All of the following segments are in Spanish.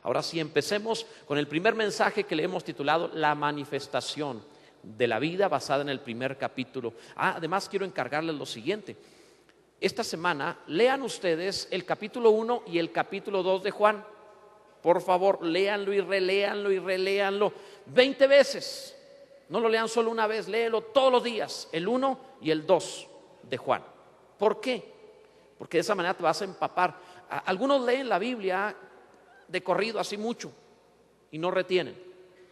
Ahora sí, empecemos con el primer mensaje que le hemos titulado La manifestación de la vida, basada en el primer capítulo. Además quiero encargarles lo siguiente: esta semana lean ustedes el capítulo 1 y el capítulo 2 de Juan. Por favor, léanlo y reléanlo 20 veces. No lo lean solo una vez, léelo todos los días, el 1 y el 2 de Juan. ¿Por qué? Porque de esa manera te vas a empapar. Algunos leen la Biblia de corrido así mucho y no retienen.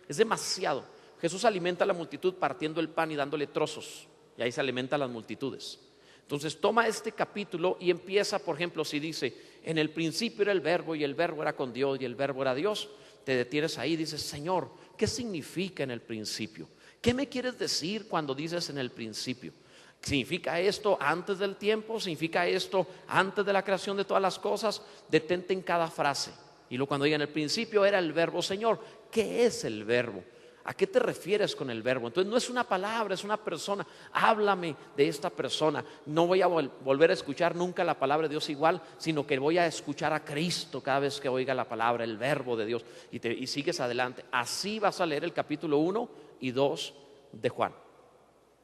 Es demasiado. Jesús alimenta a la multitud partiendo el pan y dándole trozos, y ahí se alimentan las multitudes. Entonces toma este capítulo y empieza, por ejemplo, si dice: en el principio era el verbo y el verbo era con Dios y el verbo era Dios. Te detienes ahí y dices: Señor, ¿qué significa en el principio? ¿Qué me quieres decir cuando dices en el principio? ¿Significa esto antes del tiempo? ¿Significa esto antes de la creación de todas las cosas? Detente en cada frase. Y luego cuando diga: en el principio era el verbo, Señor, ¿qué es el verbo? ¿A qué te refieres con el verbo? Entonces no es una palabra, es una persona. Háblame de esta persona. No voy a volver a escuchar nunca la palabra de Dios igual, sino que voy a escuchar a Cristo cada vez que oiga la palabra, el verbo de Dios. Y sigues adelante. Así vas a leer el capítulo 1 y 2 de Juan.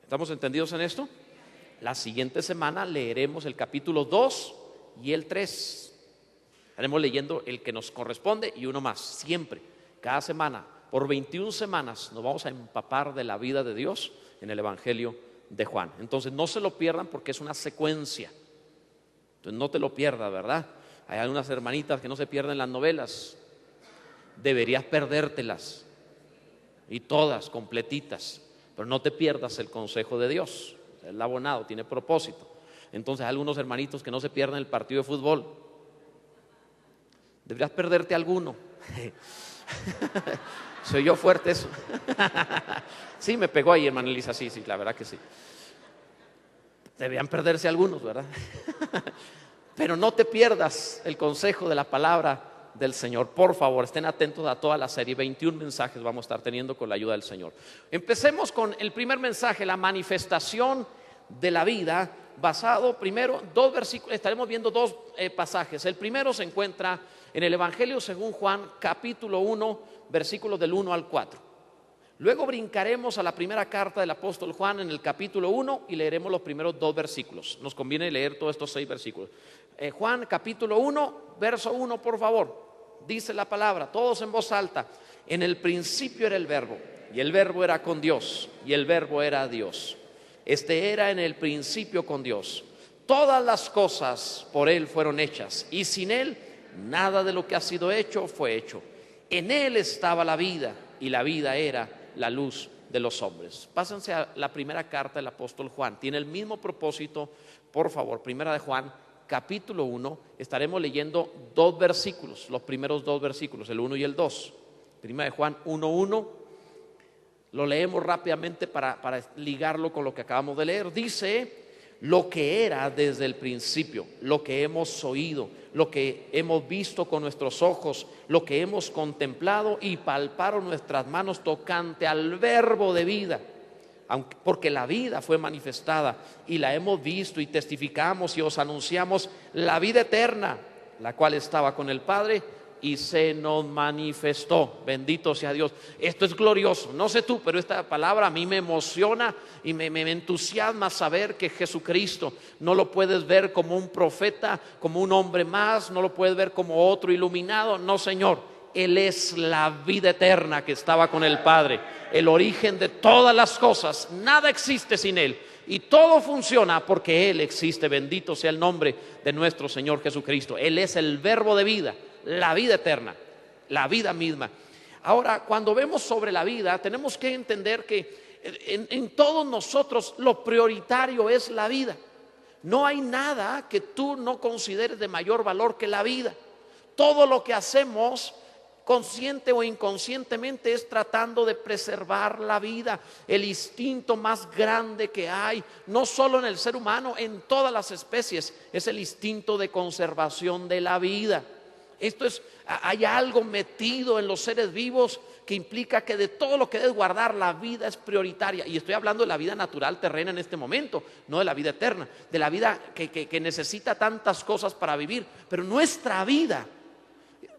¿Estamos entendidos en esto? La siguiente semana leeremos el capítulo 2 y el 3. Estaremos leyendo el que nos corresponde y uno más, siempre, cada semana. Por 21 semanas nos vamos a empapar de la vida de Dios en el Evangelio de Juan. Entonces no se lo pierdan, porque es una secuencia. Entonces no te lo pierdas, ¿verdad? Hay algunas hermanitas que no se pierden las novelas. Deberías perdértelas, y todas completitas. Pero no te pierdas el consejo de Dios. El abonado tiene propósito. Entonces hay algunos hermanitos que no se pierden el partido de fútbol. Deberías perderte alguno. Soy yo fuerte eso. Sí, me pegó ahí, hermana Elisa. Sí, la verdad que sí. Deberían perderse algunos, ¿verdad? Pero no te pierdas el consejo de la palabra del Señor. Por favor, estén atentos a toda la serie. 21 mensajes vamos a estar teniendo con la ayuda del Señor. Empecemos con el primer mensaje: la manifestación de la vida, basado primero, dos versículos. Estaremos viendo dos pasajes. El primero se encuentra en el Evangelio según Juan, capítulo 1, versículos del 1 al 4. Luego brincaremos a la primera carta del apóstol Juan en el capítulo 1 y leeremos los primeros dos versículos. Nos conviene leer todos estos 6 versículos. Juan capítulo 1, verso 1, por favor. Dice la palabra, todos en voz alta: en el principio era el verbo, y el verbo era con Dios, y el verbo era Dios. Este era en el principio con Dios. Todas las cosas por Él fueron hechas, y sin Él nada de lo que ha sido hecho fue hecho. En Él estaba la vida, y la vida era la luz de los hombres. Pásense a la primera carta del apóstol Juan. Tiene el mismo propósito. Por favor, primera de Juan, capítulo 1. Estaremos leyendo dos versículos, los primeros dos versículos, el 1 y el 2. Primera de Juan 1:1. Lo leemos rápidamente para ligarlo con lo que acabamos de leer. Dice: lo que era desde el principio, lo que hemos oído, lo que hemos visto con nuestros ojos, lo que hemos contemplado y palparon nuestras manos tocante al verbo de vida. Porque la vida fue manifestada y la hemos visto y testificamos y os anunciamos la vida eterna, la cual estaba con el Padre y se nos manifestó. Bendito sea Dios. Esto es glorioso. No sé tú, pero esta palabra a mí me emociona y me entusiasma saber que Jesucristo no lo puedes ver como un profeta, como un hombre más, no lo puedes ver como otro iluminado. No, Señor, Él es la vida eterna que estaba con el Padre, el origen de todas las cosas. Nada existe sin Él y todo funciona porque Él existe. Bendito sea el nombre de nuestro Señor Jesucristo. Él es el verbo de vida, la vida eterna, la vida misma. Ahora, cuando vemos sobre la vida, tenemos que entender que en todos nosotros lo prioritario es la vida. No hay nada que tú no consideres de mayor valor que la vida. Todo lo que hacemos, consciente o inconscientemente, es tratando de preservar la vida. El instinto más grande que hay, no solo en el ser humano, en todas las especies, es el instinto de conservación de la vida. Hay algo metido en los seres vivos que implica que de todo lo que debes guardar, la vida es prioritaria. Y estoy hablando de la vida natural terrena en este momento, no de la vida eterna, de la vida que necesita tantas cosas para vivir. Pero nuestra vida,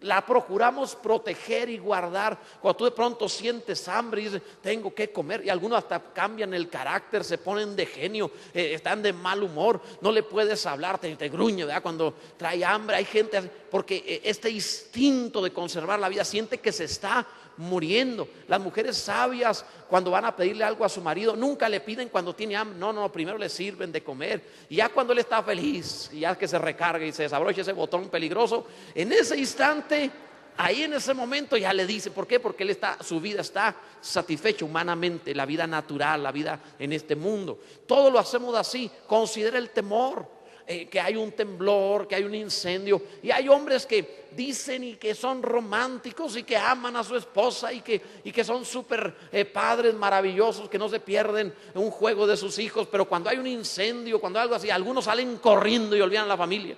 la procuramos proteger y guardar. Cuando tú de pronto sientes hambre y dices, tengo que comer, y algunos hasta cambian el carácter, se ponen de genio, están de mal humor, no le puedes hablar, te gruñe, ¿verdad? Cuando trae hambre. Hay gente, porque este instinto de conservar la vida siente que se está muriendo. Las mujeres sabias, cuando van a pedirle algo a su marido, nunca le piden cuando tiene hambre. No, primero le sirven de comer, y ya cuando él está feliz, y ya que se recarga y se desabrocha ese botón peligroso, en ese instante, ahí en ese momento ya le dice. ¿Por qué? Porque su vida está satisfecha humanamente, la vida natural, la vida en este mundo. Todo lo hacemos así. Considera el temor, que hay un temblor, que hay un incendio, y hay hombres que dicen y que son románticos y que aman a su esposa y que son súper padres maravillosos, que no se pierden un juego de sus hijos, pero cuando hay un incendio, cuando hay algo así, algunos salen corriendo y olvidan a la familia.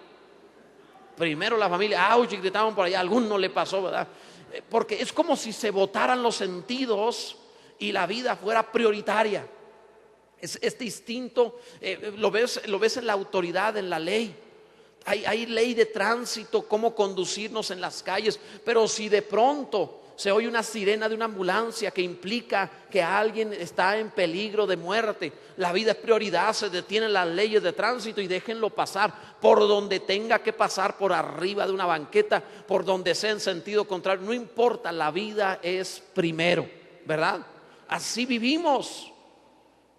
Primero la familia, ¡auch!, y gritaban por allá. A alguno le pasó, ¿verdad? Porque es como si se botaran los sentidos y la vida fuera prioritaria. Este instinto lo ves en la autoridad, en la ley. Hay ley de tránsito, cómo conducirnos en las calles. Pero si de pronto se oye una sirena de una ambulancia que implica que alguien está en peligro de muerte, la vida es prioridad. Se detienen las leyes de tránsito y déjenlo pasar por donde tenga que pasar, por arriba de una banqueta, por donde sea, en sentido contrario, no importa, la vida es primero, ¿verdad? Así vivimos.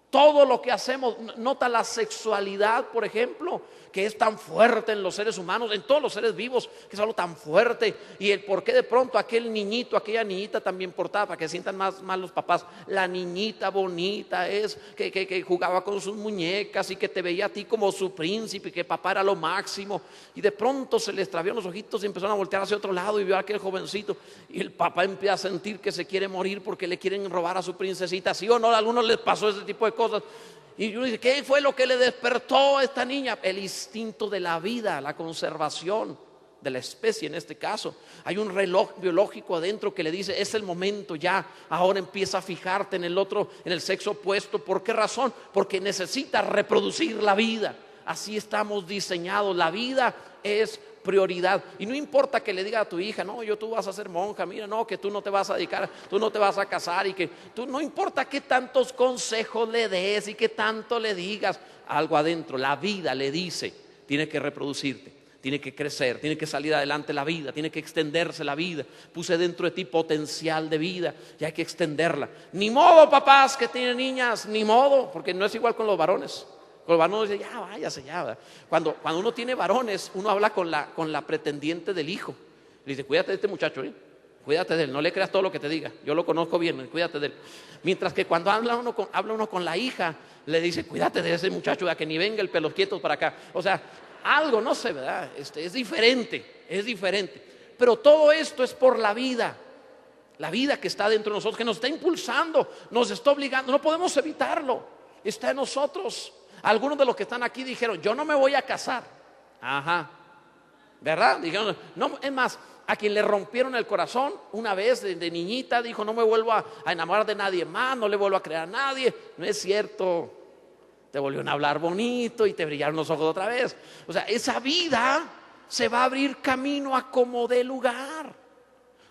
Todo lo que hacemos, nota la sexualidad, por ejemplo, que es tan fuerte en los seres humanos, en todos los seres vivos, que es algo tan fuerte. Y el por qué de pronto aquel niñito, aquella niñita también portada, para que sientan más los papás, la niñita bonita es que jugaba con sus muñecas y que te veía a ti como su príncipe, y que papá era lo máximo, y de pronto se le extraviaron los ojitos y empezaron a voltear hacia otro lado y vio a aquel jovencito, y el papá empieza a sentir que se quiere morir porque le quieren robar a su princesita. ¿Sí o no? A algunos les pasó ese tipo de cosas. Y uno dice, ¿qué fue lo que le despertó a esta niña? El instinto de la vida, la conservación de la especie en este caso. Hay un reloj biológico adentro que le dice, es el momento ya, ahora empieza a fijarte en el otro, en el sexo opuesto. ¿Por qué razón? Porque necesita reproducir la vida. Así estamos diseñados, la vida es prioridad. Y no importa que le diga a tu hija, no, tú vas a ser monja, mira, no, que tú no te vas a dedicar, tú no te vas a casar, y que tú, no importa qué tantos consejos le des y qué tanto le digas, algo adentro, la vida le dice, tiene que reproducirte, tiene que crecer, tiene que salir adelante la vida, tiene que extenderse la vida. Puse dentro de ti potencial de vida y hay que extenderla. Ni modo, papás que tienen niñas, ni modo, porque no es igual con los varones. Los varones dicen, ya váyase ya. Cuando uno tiene varones, uno habla con la pretendiente del hijo. Le dice, cuídate de este muchacho, cuídate de él, no le creas todo lo que te diga, yo lo conozco bien, cuídate de él. Mientras que cuando habla uno con la hija, le dice, cuídate de ese muchacho, a que ni venga el pelos quietos para acá. O sea, algo, no sé, ¿verdad? Es diferente. Pero todo esto es por la vida que está dentro de nosotros, que nos está impulsando, nos está obligando, no podemos evitarlo, está en nosotros. Algunos de los que están aquí dijeron, yo no me voy a casar. Ajá, ¿verdad? Dijeron, no, es más, a quien le rompieron el corazón una vez de niñita, dijo, no me vuelvo a enamorar de nadie más, no le vuelvo a creer a nadie. No es cierto, te volvieron a hablar bonito y te brillaron los ojos otra vez. O sea, esa vida se va a abrir camino a como dé lugar.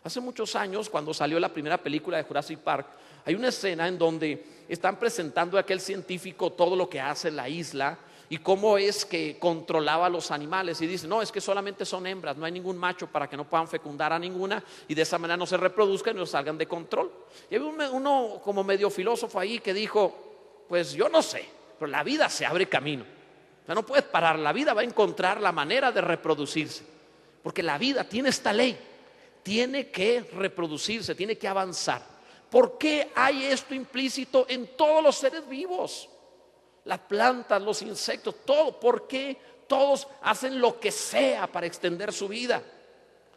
Hace muchos años, cuando salió la primera película de Jurassic Park, hay una escena en donde están presentando a aquel científico todo lo que hace la isla y cómo es que controlaba a los animales. Y dice, no, es que solamente son hembras, no hay ningún macho para que no puedan fecundar a ninguna y de esa manera no se reproduzcan y no salgan de control. Y había uno como medio filósofo ahí que dijo, pues yo no sé, pero la vida se abre camino. O sea, no puedes parar, la vida va a encontrar la manera de reproducirse, porque la vida tiene esta ley, tiene que reproducirse, tiene que avanzar. ¿Por qué hay esto implícito en todos los seres vivos? Las plantas, los insectos, todo. ¿Por qué todos hacen lo que sea para extender su vida?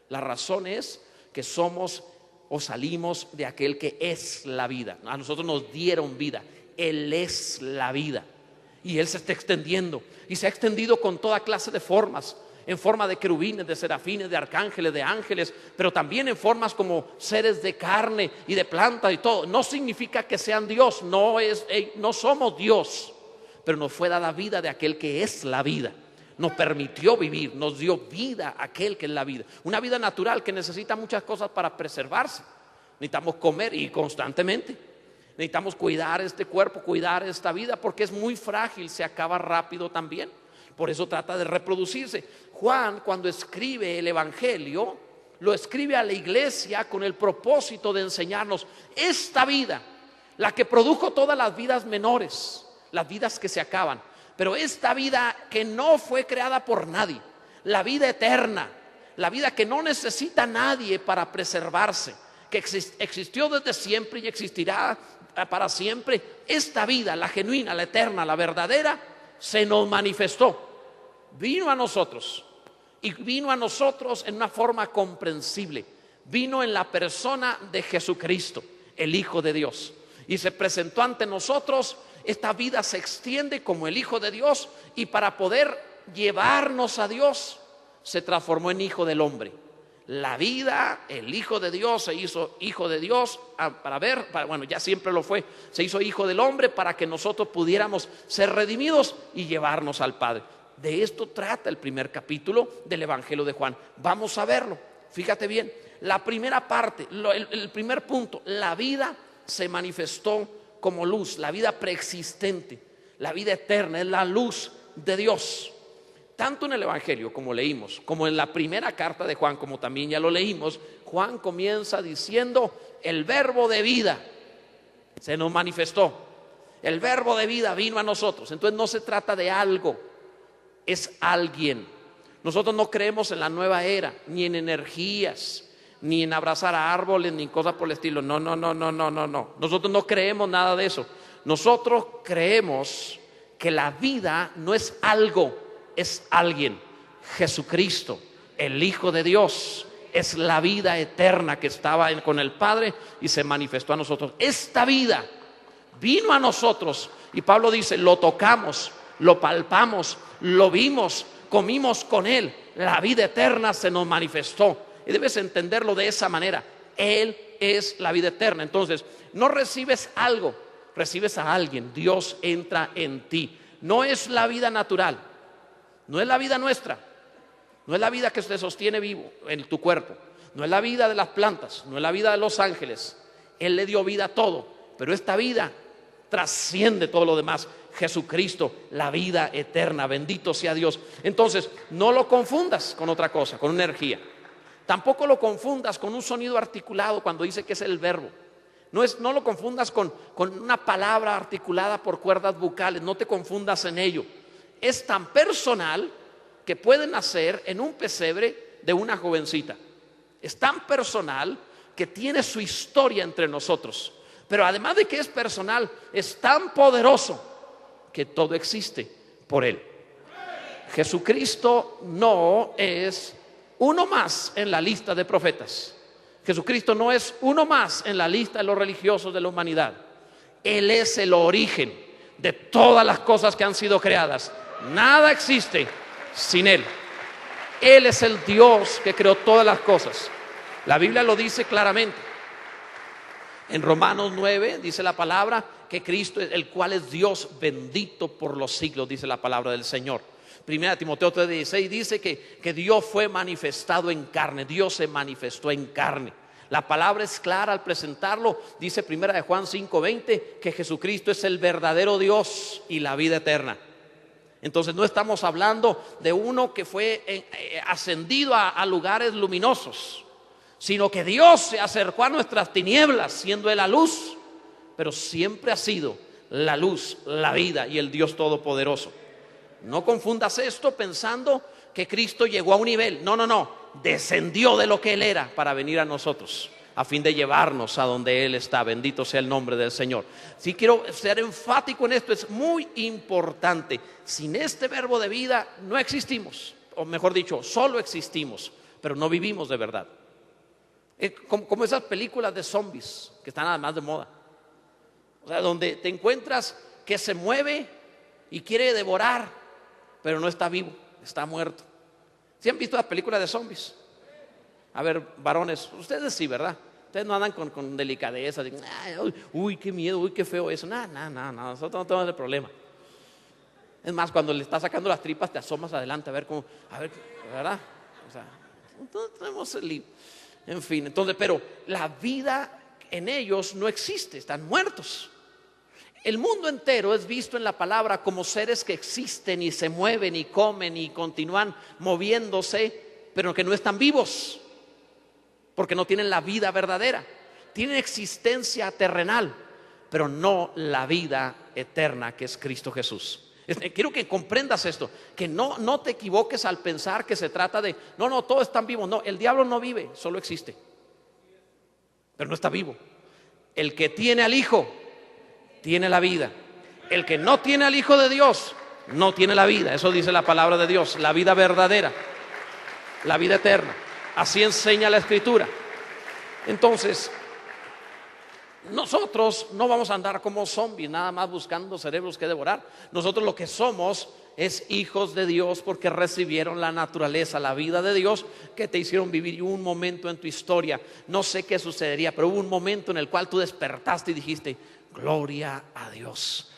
La razón es que somos o salimos de aquel que es la vida. A nosotros nos dieron vida. Él es la vida. Y Él se está extendiendo. Y se ha extendido con toda clase de formas. En forma de querubines, de serafines, de arcángeles, de ángeles, pero también en formas como seres de carne y de planta y todo. No significa que sean Dios, no somos Dios, pero nos fue dada vida de aquel que es la vida. nos permitió vivir, nos dio vida, aquel que es la vida. Una vida natural que necesita muchas cosas para preservarse. Necesitamos comer y constantemente. Necesitamos cuidar este cuerpo, cuidar esta vida, porque es muy frágil, se acaba rápido también. Por eso trata de reproducirse. Juan, cuando escribe el Evangelio, lo escribe a la iglesia con el propósito de enseñarnos esta vida, la que produjo todas las vidas menores, las vidas que se acaban. Pero esta vida que no fue creada por nadie, la vida eterna, la vida que no necesita nadie para preservarse, que existió desde siempre y existirá para siempre. Esta vida, la genuina, la eterna, la verdadera, se nos manifestó, vino a nosotros, y vino a nosotros en una forma comprensible. Vino en la persona de Jesucristo, el Hijo de Dios, y se presentó ante nosotros. Esta vida se extiende como el Hijo de Dios, y para poder llevarnos a Dios se transformó en Hijo del Hombre. La vida, el Hijo de Dios se hizo Hijo de Dios bueno, ya siempre lo fue, se hizo Hijo del Hombre para que nosotros pudiéramos ser redimidos y llevarnos al Padre. De esto trata el primer capítulo del Evangelio de Juan. Vamos a verlo, fíjate bien. La primera parte, el primer punto, la vida se manifestó como luz, la vida preexistente, la vida eterna, es la luz de Dios. Tanto en el Evangelio, como leímos, como en la primera carta de Juan, como también ya lo leímos, Juan comienza diciendo: el verbo de vida se nos manifestó, el verbo de vida vino a nosotros. Entonces no se trata de algo, es alguien. Nosotros no creemos en la nueva era, ni en energías, ni en abrazar a árboles, ni cosas por el estilo. No. Nosotros no creemos nada de eso. Nosotros creemos que la vida no es algo, es alguien. Jesucristo, el Hijo de Dios, es la vida eterna que estaba con el Padre y se manifestó a nosotros. Esta vida vino a nosotros, y Pablo dice: lo tocamos, lo palpamos, lo vimos, comimos con Él. La vida eterna se nos manifestó. Y debes entenderlo de esa manera. Él es la vida eterna. Entonces, no recibes algo, recibes a alguien. Dios entra en ti. No es la vida natural, no es la vida nuestra, no es la vida que se sostiene vivo en tu cuerpo, no es la vida de las plantas, no es la vida de los ángeles. Él le dio vida a todo, pero esta vida trasciende todo lo demás. Jesucristo, la vida eterna, bendito sea Dios. Entonces, no lo confundas con otra cosa, con una energía. Tampoco lo confundas con un sonido articulado cuando dice que es el verbo. No lo confundas con una palabra articulada por cuerdas bucales. No te confundas en ello. Es tan personal que puede nacer en un pesebre de una jovencita. Es tan personal que tiene su historia entre nosotros. Pero además de que es personal, es tan poderoso que todo existe por Él. Jesucristo no es uno más en la lista de profetas. Jesucristo no es uno más en la lista de los religiosos de la humanidad. Él es el origen de todas las cosas que han sido creadas. Nada existe sin Él. Él es el Dios que creó todas las cosas. La Biblia lo dice claramente. En Romanos 9 dice la palabra que Cristo, el cual es Dios bendito por los siglos, dice la palabra del Señor. Primera Timoteo 3:16 dice que Dios fue manifestado en carne. Dios se manifestó en carne. La palabra es clara al presentarlo. Dice Primera de Juan 5:20 que Jesucristo es el verdadero Dios y la vida eterna. Entonces no estamos hablando de uno que fue ascendido a lugares luminosos, sino que Dios se acercó a nuestras tinieblas siendo Él la luz, pero siempre ha sido la luz, la vida y el Dios todopoderoso. No confundas esto pensando que Cristo llegó a un nivel. No, descendió de lo que Él era para venir a nosotros, a fin de llevarnos a donde Él está. Bendito sea el nombre del Señor. Sí, quiero ser enfático en esto, es muy importante. Sin este verbo de vida no existimos, o mejor dicho, solo existimos, pero no vivimos de verdad. Como esas películas de zombies que están además de moda, o sea, donde te encuentras que se mueve y quiere devorar, pero no está vivo, está muerto. ¿Sí han visto las películas de zombies? A ver, varones, ustedes sí, ¿verdad? Ustedes no andan con delicadeza, uy, qué miedo, uy, qué feo eso. No, nosotros no tenemos ese problema. Es más, cuando le estás sacando las tripas, te asomas adelante a ver cómo, a ver, ¿verdad? O sea, entonces tenemos el lío. En fin, entonces, pero la vida en ellos no existe, están muertos. El mundo entero es visto en la palabra como seres que existen y se mueven y comen y continúan moviéndose, pero que no están vivos, porque no tienen la vida verdadera. Tienen existencia terrenal, pero no la vida eterna que es Cristo Jesús. Quiero que comprendas esto, que no te equivoques al pensar que se trata de, no, todos están vivos. No, el diablo no vive, solo existe, pero no está vivo. El que tiene al Hijo tiene la vida. El que no tiene al Hijo de Dios no tiene la vida. Eso dice la palabra de Dios, la vida verdadera, la vida eterna. Así enseña la Escritura. Entonces, nosotros no vamos a andar como zombies, nada más buscando cerebros que devorar. Nosotros lo que somos es hijos de Dios porque recibieron la naturaleza, la vida de Dios, que te hicieron vivir un momento en tu historia. No sé qué sucedería, pero hubo un momento en el cual tú despertaste y dijiste: gloria a Dios,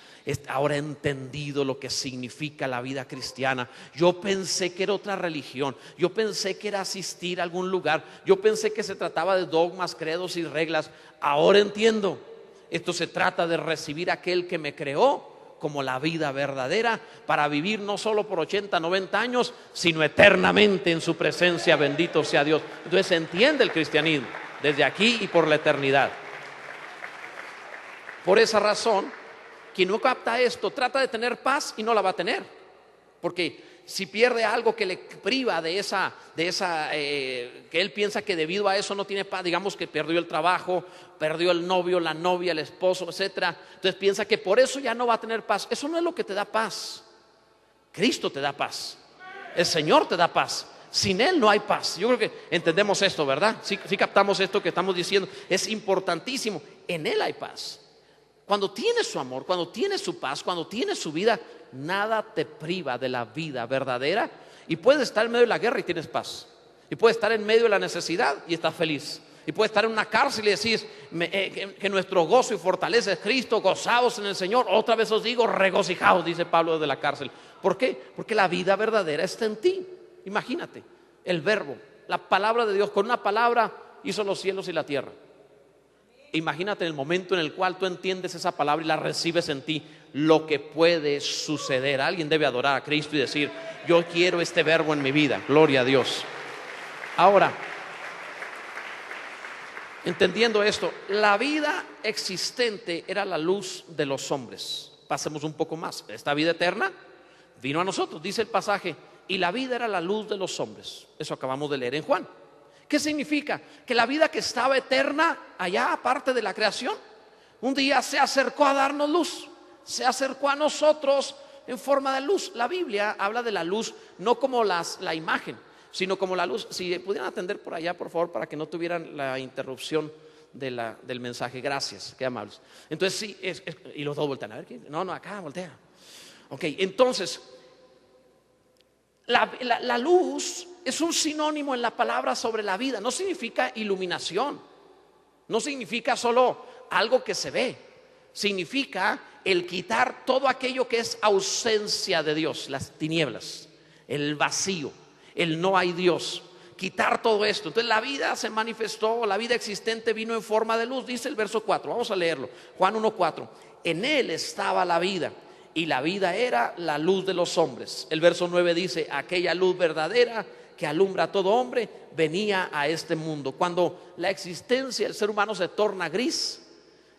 ahora he entendido lo que significa la vida cristiana. Yo pensé que era otra religión, yo pensé que era asistir a algún lugar, yo pensé que se trataba de dogmas, credos y reglas. Ahora entiendo, esto se trata de recibir a aquel que me creó como la vida verdadera, para vivir no solo por 80, 90 años, sino eternamente en su presencia. Bendito sea Dios. Entonces se entiende el cristianismo desde aquí y por la eternidad. Por esa razón, quien no capta esto trata de tener paz y no la va a tener, porque si pierde algo que le priva de esa que él piensa que debido a eso no tiene paz, digamos que perdió el trabajo, perdió el novio, la novia, el esposo, etcétera, entonces piensa que por eso ya no va a tener paz. Eso no es lo que te da paz. Cristo te da paz, el Señor te da paz. Sin Él no hay paz. Yo creo que entendemos esto, ¿verdad? Sí captamos esto que estamos diciendo. Es importantísimo. En Él hay paz. Cuando tienes su amor, cuando tienes su paz, cuando tienes su vida, nada te priva de la vida verdadera. Y puedes estar en medio de la guerra y tienes paz. Y puedes estar en medio de la necesidad y estás feliz. Y puedes estar en una cárcel y decís que nuestro gozo y fortaleza es Cristo, gozados en el Señor. Otra vez os digo, regocijaos, dice Pablo desde la cárcel. ¿Por qué? Porque la vida verdadera está en ti. Imagínate, el verbo, la palabra de Dios, con una palabra hizo los cielos y la tierra. Imagínate el momento en el cual tú entiendes esa palabra y la recibes en ti, lo que puede suceder. Alguien debe adorar a Cristo y decir: yo quiero este verbo en mi vida. Gloria a Dios. Ahora, entendiendo esto, la vida existente era la luz de los hombres. Pasemos un poco más. Esta vida eterna vino a nosotros, dice el pasaje, y la vida era la luz de los hombres. Eso acabamos de leer en Juan. ¿Qué significa? Que la vida que estaba eterna allá, aparte de la creación, un día se acercó a darnos luz, se acercó a nosotros en forma de luz. La Biblia habla de la luz no como la imagen, sino como la luz. Si pudieran atender por allá, por favor, para que no tuvieran la interrupción del mensaje. Gracias, qué amables. Entonces sí, y los dos voltean a ver. No, acá, voltea. Ok, entonces la luz es un sinónimo en la palabra sobre la vida. No significa iluminación, no significa solo algo que se ve. Significa el quitar todo aquello que es ausencia de Dios, las tinieblas, el vacío, el no hay Dios. Quitar todo esto. Entonces la vida se manifestó, la vida existente vino en forma de luz, dice el verso 4. Vamos a leerlo, Juan 1:4. En Él estaba la vida, y la vida era la luz de los hombres. El verso 9 dice: aquella luz verdadera que alumbra a todo hombre venía a este mundo. Cuando la existencia del ser humano se torna gris,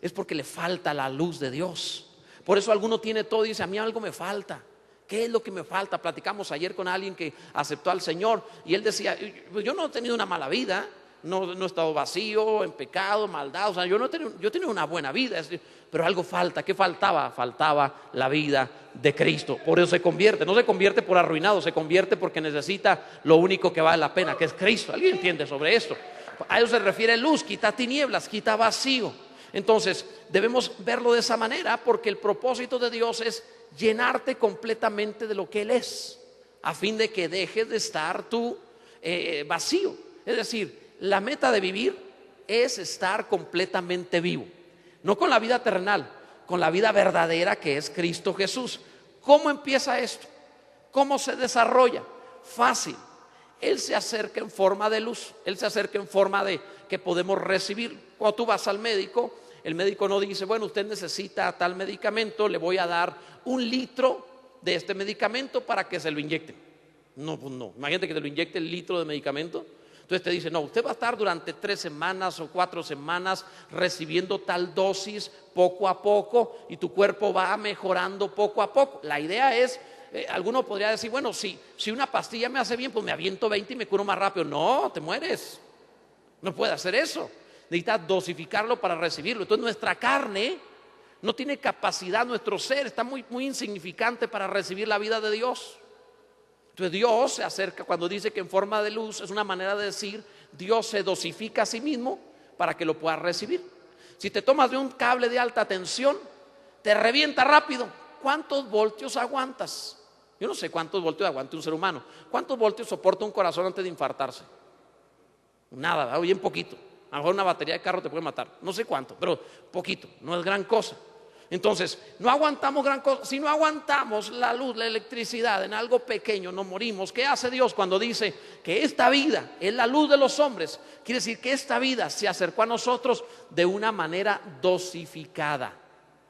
es porque le falta la luz de Dios. Por eso alguno tiene todo y dice: a mí algo me falta. ¿Qué es lo que me falta? Platicamos ayer con alguien que aceptó al Señor y él decía: pues yo no he tenido una mala vida, no he estado vacío, en pecado, maldad, o sea, yo he tenido una buena vida, pero algo falta. ¿Qué faltaba? Faltaba la vida de Cristo. Por eso se convierte, no se convierte por arruinado, se convierte porque necesita lo único que vale la pena, que es Cristo. ¿Alguien entiende sobre esto? A eso se refiere luz, quita tinieblas, quita vacío. Entonces debemos verlo de esa manera, porque el propósito de Dios es llenarte completamente de lo que Él es, a fin de que dejes de estar tú vacío. Es decir, la meta de vivir es estar completamente vivo, no con la vida terrenal, con la vida verdadera que es Cristo Jesús. ¿Cómo empieza esto? ¿Cómo se desarrolla? Fácil. Él se acerca en forma de luz. Él se acerca en forma de que podemos recibir. Cuando tú vas al médico, el médico no dice, bueno, usted necesita tal medicamento, le voy a dar 1 litro de este medicamento para que se lo inyecte. No, pues no. Imagínate que te lo inyecte el litro de medicamento. Entonces te dice, no, usted va a estar durante 3 semanas o 4 semanas recibiendo tal dosis poco a poco y tu cuerpo va mejorando poco a poco. La idea es, alguno podría decir, bueno, si una pastilla me hace bien, pues me aviento 20 y me curo más rápido. No, te mueres. No puede hacer eso. Necesitas dosificarlo para recibirlo. Entonces nuestra carne no tiene capacidad, nuestro ser está muy, muy insignificante para recibir la vida de Dios. Entonces Dios se acerca, cuando dice que en forma de luz, es una manera de decir, Dios se dosifica a sí mismo para que lo puedas recibir. Si te tomas de un cable de alta tensión, te revienta rápido. ¿Cuántos voltios aguantas? Yo no sé cuántos voltios aguanta un ser humano. ¿Cuántos voltios soporta un corazón antes de infartarse? Nada, ¿verdad? Bien poquito. A lo mejor una batería de carro te puede matar. No sé cuánto, pero poquito, no es gran cosa. Entonces, no aguantamos gran cosa. Si no aguantamos la luz, la electricidad en algo pequeño, nos morimos. ¿Qué hace Dios cuando dice que esta vida es la luz de los hombres? Quiere decir que esta vida se acercó a nosotros de una manera dosificada,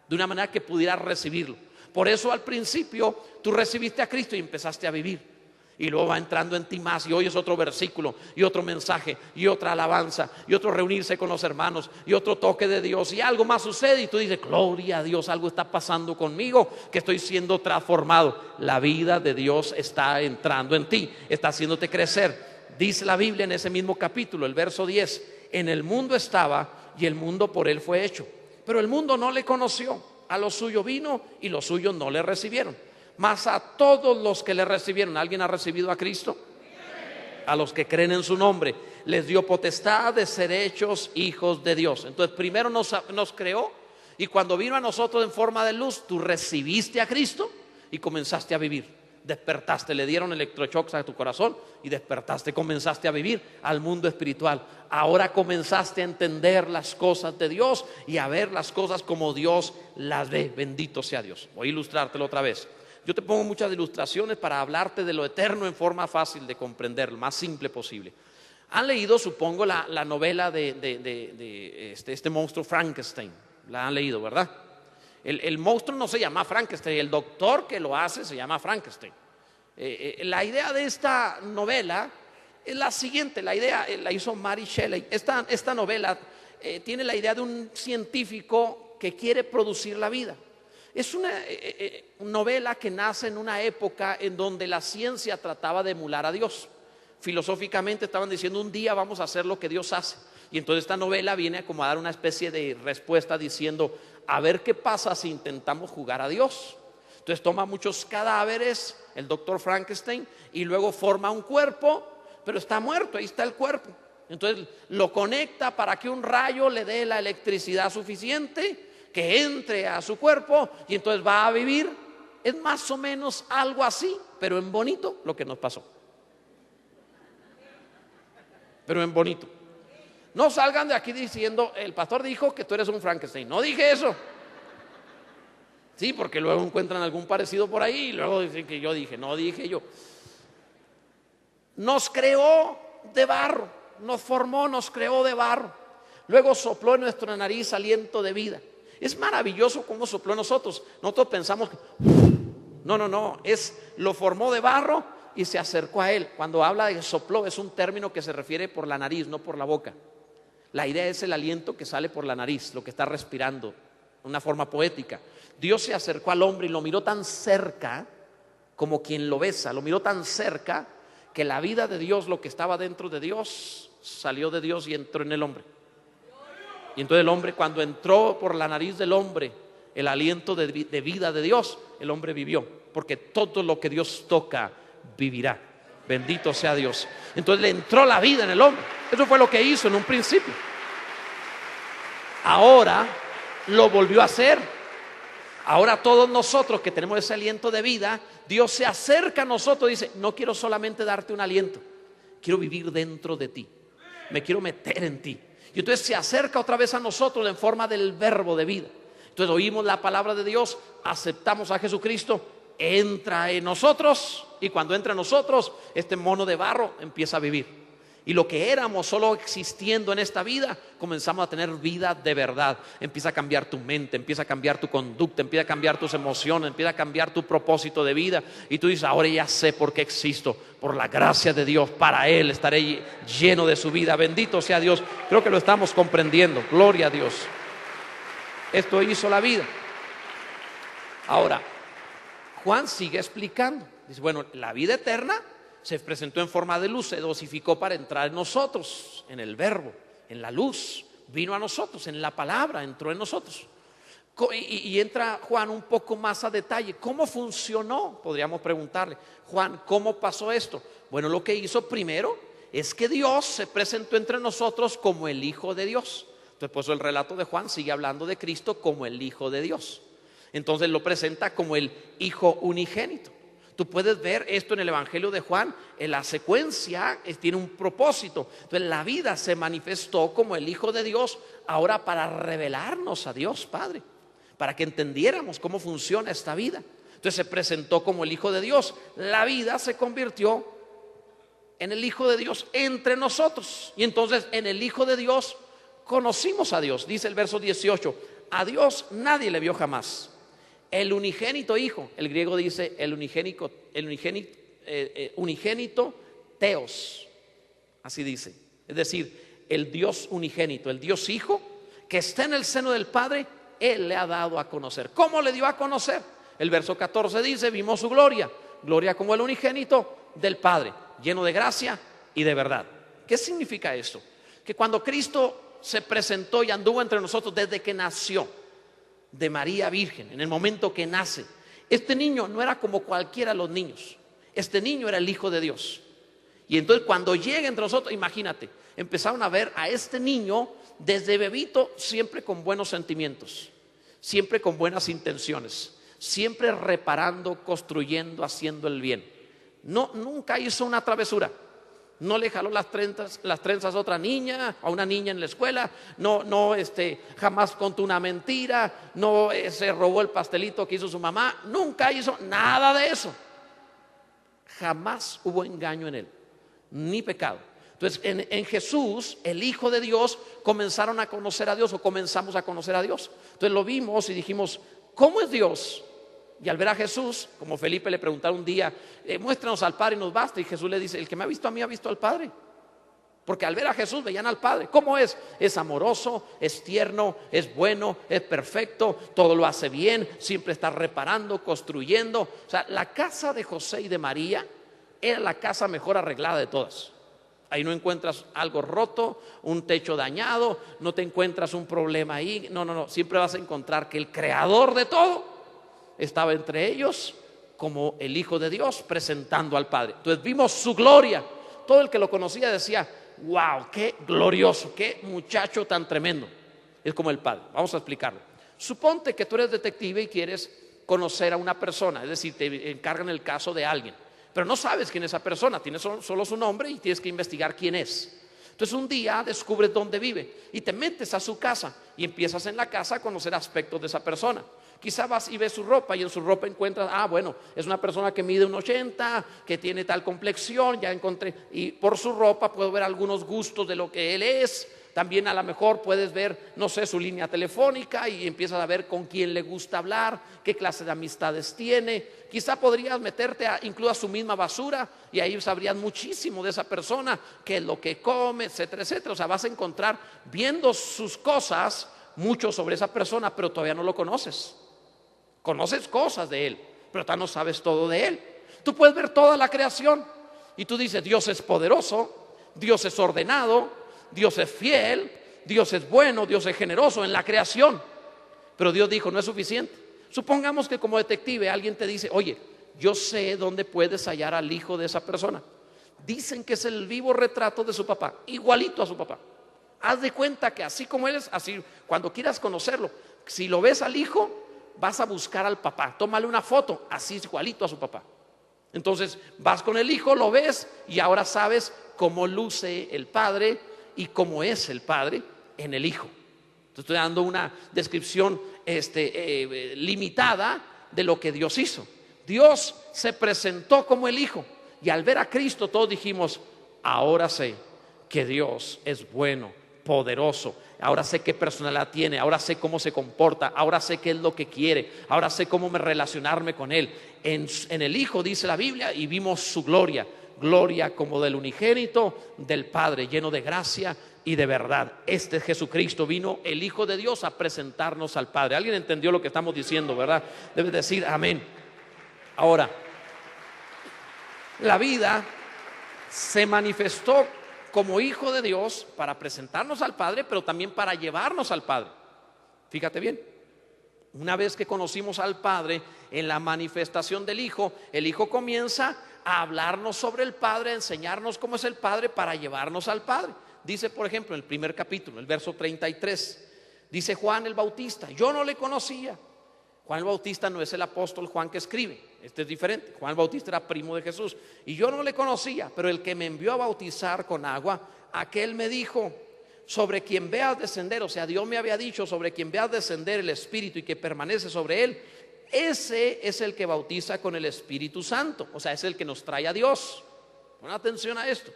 de una manera que pudieras recibirlo. Por eso al principio tú recibiste a Cristo y empezaste a vivir. Y luego va entrando en ti más y hoy es otro versículo y otro mensaje y otra alabanza y otro reunirse con los hermanos y otro toque de Dios y algo más sucede y tú dices, gloria a Dios, algo está pasando conmigo, que estoy siendo transformado. La vida de Dios está entrando en ti, está haciéndote crecer. Dice la Biblia en ese mismo capítulo, el verso 10, en el mundo estaba y el mundo por él fue hecho, pero el mundo no le conoció, a lo suyo vino y los suyos no le recibieron. Mas a todos los que le recibieron, ¿alguien ha recibido a Cristo? A los que creen en su nombre les dio potestad de ser hechos hijos de Dios. Entonces primero nos creó y cuando vino a nosotros en forma de luz, tú recibiste a Cristo y comenzaste a vivir. Despertaste, le dieron electroshocks a tu corazón y despertaste, comenzaste a vivir al mundo espiritual. Ahora comenzaste a entender las cosas de Dios y a ver las cosas como Dios las ve. Bendito sea Dios. Voy a ilustrártelo otra vez. Yo te pongo muchas ilustraciones para hablarte de lo eterno en forma fácil de comprender, lo más simple posible. Han leído, supongo, la novela de este monstruo Frankenstein. La han leído, ¿verdad? El monstruo no se llama Frankenstein, el doctor que lo hace se llama Frankenstein. La idea de esta novela es la siguiente, la idea la hizo Mary Shelley. Esta novela tiene la idea de un científico que quiere producir la vida. Es una novela que nace en una época en donde la ciencia trataba de emular a Dios. Filosóficamente estaban diciendo un día vamos a hacer lo que Dios hace. Y entonces esta novela viene como a dar una especie de respuesta diciendo a ver qué pasa si intentamos jugar a Dios. Entonces toma muchos cadáveres, el doctor Frankenstein, y luego forma un cuerpo, pero está muerto, ahí está el cuerpo. Entonces lo conecta para que un rayo le dé la electricidad suficiente que entre a su cuerpo y entonces va a vivir. Es más o menos algo así, pero en bonito lo que nos pasó. Pero en bonito. No salgan de aquí diciendo, el pastor dijo que tú eres un Frankenstein. No dije eso. Sí, porque luego encuentran algún parecido por ahí y luego dicen que yo dije. No dije yo. Nos creó de barro, nos formó, nos creó de barro. Luego sopló en nuestra nariz aliento de vida. Es maravilloso cómo sopló en nosotros. Nosotros pensamos que no, lo formó de barro y se acercó a él. Cuando habla de sopló es un término que se refiere por la nariz, no por la boca. La idea es el aliento que sale por la nariz, lo que está respirando, una forma poética. Dios se acercó al hombre y lo miró tan cerca como quien lo besa, lo miró tan cerca que la vida de Dios, lo que estaba dentro de Dios, salió de Dios y entró en el hombre. Y entonces el hombre, cuando entró por la nariz del hombre el aliento de vida de Dios, el hombre vivió, porque todo lo que Dios toca vivirá. Bendito sea Dios. Entonces le entró la vida en el hombre. Eso fue lo que hizo en un principio. Ahora lo volvió a hacer. Ahora todos nosotros que tenemos ese aliento de vida, Dios se acerca a nosotros y dice, no quiero solamente darte un aliento, quiero vivir dentro de ti, me quiero meter en ti. Y entonces se acerca otra vez a nosotros en forma del verbo de vida. Entonces oímos la palabra de Dios, aceptamos a Jesucristo entra en nosotros, y cuando entra en nosotros, este mono de barro empieza a vivir. Y lo que éramos solo existiendo en esta vida, comenzamos a tener vida de verdad. Empieza a cambiar tu mente, empieza a cambiar tu conducta, empieza a cambiar tus emociones, empieza a cambiar tu propósito de vida. Y tú dices, ahora ya sé por qué existo. Por la gracia de Dios, para Él estaré lleno de su vida. Bendito sea Dios. Creo que lo estamos comprendiendo. Gloria a Dios. Esto hizo la vida. Ahora, Juan sigue explicando. Dice, bueno, la vida eterna se presentó en forma de luz, se dosificó para entrar en nosotros, en el verbo, en la luz, vino a nosotros, en la palabra, entró en nosotros. Y entra Juan un poco más a detalle. ¿Cómo funcionó? Podríamos preguntarle, Juan, ¿cómo pasó esto? Bueno, lo que hizo primero es que Dios se presentó entre nosotros como el Hijo de Dios. Entonces, por eso el relato de Juan sigue hablando de Cristo como el Hijo de Dios. Entonces lo presenta como el Hijo unigénito. Tú puedes ver esto en el Evangelio de Juan, en la secuencia tiene un propósito. Entonces la vida se manifestó como el Hijo de Dios, ahora para revelarnos a Dios Padre, para que entendiéramos cómo funciona esta vida. Entonces se presentó como el Hijo de Dios. La vida se convirtió en el Hijo de Dios entre nosotros. Y entonces en el Hijo de Dios conocimos a Dios. Dice el verso 18, a Dios nadie le vio jamás. El unigénito Hijo, el griego dice el unigénito Theos, así dice. Es decir, el Dios unigénito, el Dios Hijo, que está en el seno del Padre, Él le ha dado a conocer. ¿Cómo le dio a conocer? El verso 14 dice, vimos su gloria, gloria como el unigénito del Padre, lleno de gracia y de verdad. ¿Qué significa esto? Que cuando Cristo se presentó y anduvo entre nosotros desde que nació de María Virgen, en el momento que nace, este niño no era como cualquiera de los niños. Este niño era el Hijo de Dios. Y entonces cuando llega entre nosotros, imagínate, empezaron a ver a este niño desde bebito, siempre con buenos sentimientos, siempre con buenas intenciones, siempre reparando, construyendo, haciendo el bien. No, nunca hizo una travesura. No le jaló las trenzas a otra niña, a una niña en la escuela. Jamás contó una mentira. No se robó el pastelito que hizo su mamá. Nunca hizo nada de eso. Jamás hubo engaño en él, ni pecado. Entonces en Jesús, el Hijo de Dios, comenzaron a conocer a Dios, o comenzamos a conocer a Dios. Entonces lo vimos y dijimos, ¿cómo es Dios? Y al ver a Jesús, como Felipe le preguntaron un día, muéstranos al Padre y nos basta. Y Jesús le dice, el que me ha visto a mí ha visto al Padre. Porque al ver a Jesús veían al Padre. ¿Cómo es? Es amoroso, es tierno, es bueno, es perfecto, todo lo hace bien, siempre está reparando, construyendo. O sea, la casa de José y de María era la casa mejor arreglada de todas. Ahí no encuentras algo roto, un techo dañado, no te encuentras un problema ahí. No, siempre vas a encontrar que el creador de todo estaba entre ellos como el Hijo de Dios presentando al Padre. Entonces vimos su gloria. Todo el que lo conocía decía, wow, qué glorioso, qué muchacho tan tremendo. Es como el Padre. Vamos a explicarlo. Suponte que tú eres detective y quieres conocer a una persona, es decir, te encargan el caso de alguien, pero no sabes quién es esa persona, tienes solo su nombre y tienes que investigar quién es. Entonces un día descubres dónde vive y te metes a su casa y empiezas en la casa a conocer aspectos de esa persona. Quizá vas y ves su ropa y en su ropa encuentras, bueno, es una persona que mide 1,80, que tiene tal complexión, ya encontré, y por su ropa puedo ver algunos gustos de lo que él es. También a lo mejor puedes ver, no sé, su línea telefónica y empiezas a ver con quién le gusta hablar, qué clase de amistades tiene. Quizá podrías meterte incluso a su misma basura y ahí sabrías muchísimo de esa persona, qué es lo que come, etcétera, etcétera. O sea, vas a encontrar viendo sus cosas mucho sobre esa persona, pero todavía no lo conoces. Conoces cosas de él, pero todavía no sabes todo de él. Tú puedes ver toda la creación y tú dices, Dios es poderoso, Dios es ordenado, Dios es fiel, Dios es bueno, Dios es generoso en la creación. Pero Dios dijo, no es suficiente. Supongamos que como detective alguien te dice, oye, yo sé dónde puedes hallar al hijo de esa persona. Dicen que es el vivo retrato de su papá, igualito a su papá. Haz de cuenta que así como él es, así cuando quieras conocerlo, si lo ves al hijo, vas a buscar al papá, tómale una foto, así igualito a su papá. Entonces vas con el hijo, lo ves y ahora sabes cómo luce el padre y cómo es el padre en el hijo. Te estoy dando una descripción limitada de lo que Dios hizo. Dios se presentó como el Hijo, y al ver a Cristo todos dijimos: ahora sé que Dios es bueno, poderoso, ahora sé qué personalidad tiene, ahora sé cómo se comporta, ahora sé qué es lo que quiere, ahora sé cómo relacionarme con Él. En el Hijo dice la Biblia, y vimos su gloria, gloria como del unigénito del Padre, lleno de gracia y de verdad. Este es Jesucristo, vino el Hijo de Dios a presentarnos al Padre. ¿Alguien entendió lo que estamos diciendo, verdad? Debes decir amén. Ahora, la vida se manifestó como Hijo de Dios para presentarnos al Padre, pero también para llevarnos al Padre. Fíjate bien, una vez que conocimos al Padre en la manifestación del Hijo, el Hijo comienza a hablarnos sobre el Padre, a enseñarnos cómo es el Padre para llevarnos al Padre. Dice, por ejemplo, en el primer capítulo, el verso 33, dice Juan el Bautista: yo no le conocía. Juan el Bautista no es el apóstol Juan que escribe, este es diferente. Juan el Bautista era primo de Jesús, y yo no le conocía, pero el que me envió a bautizar con agua, aquel me dijo: sobre quien veas descender, o sea, Dios me había dicho, sobre quien veas descender el Espíritu y que permanece sobre él, ese es el que bautiza con el Espíritu Santo, o sea, es el que nos trae a Dios. Pon atención a esto.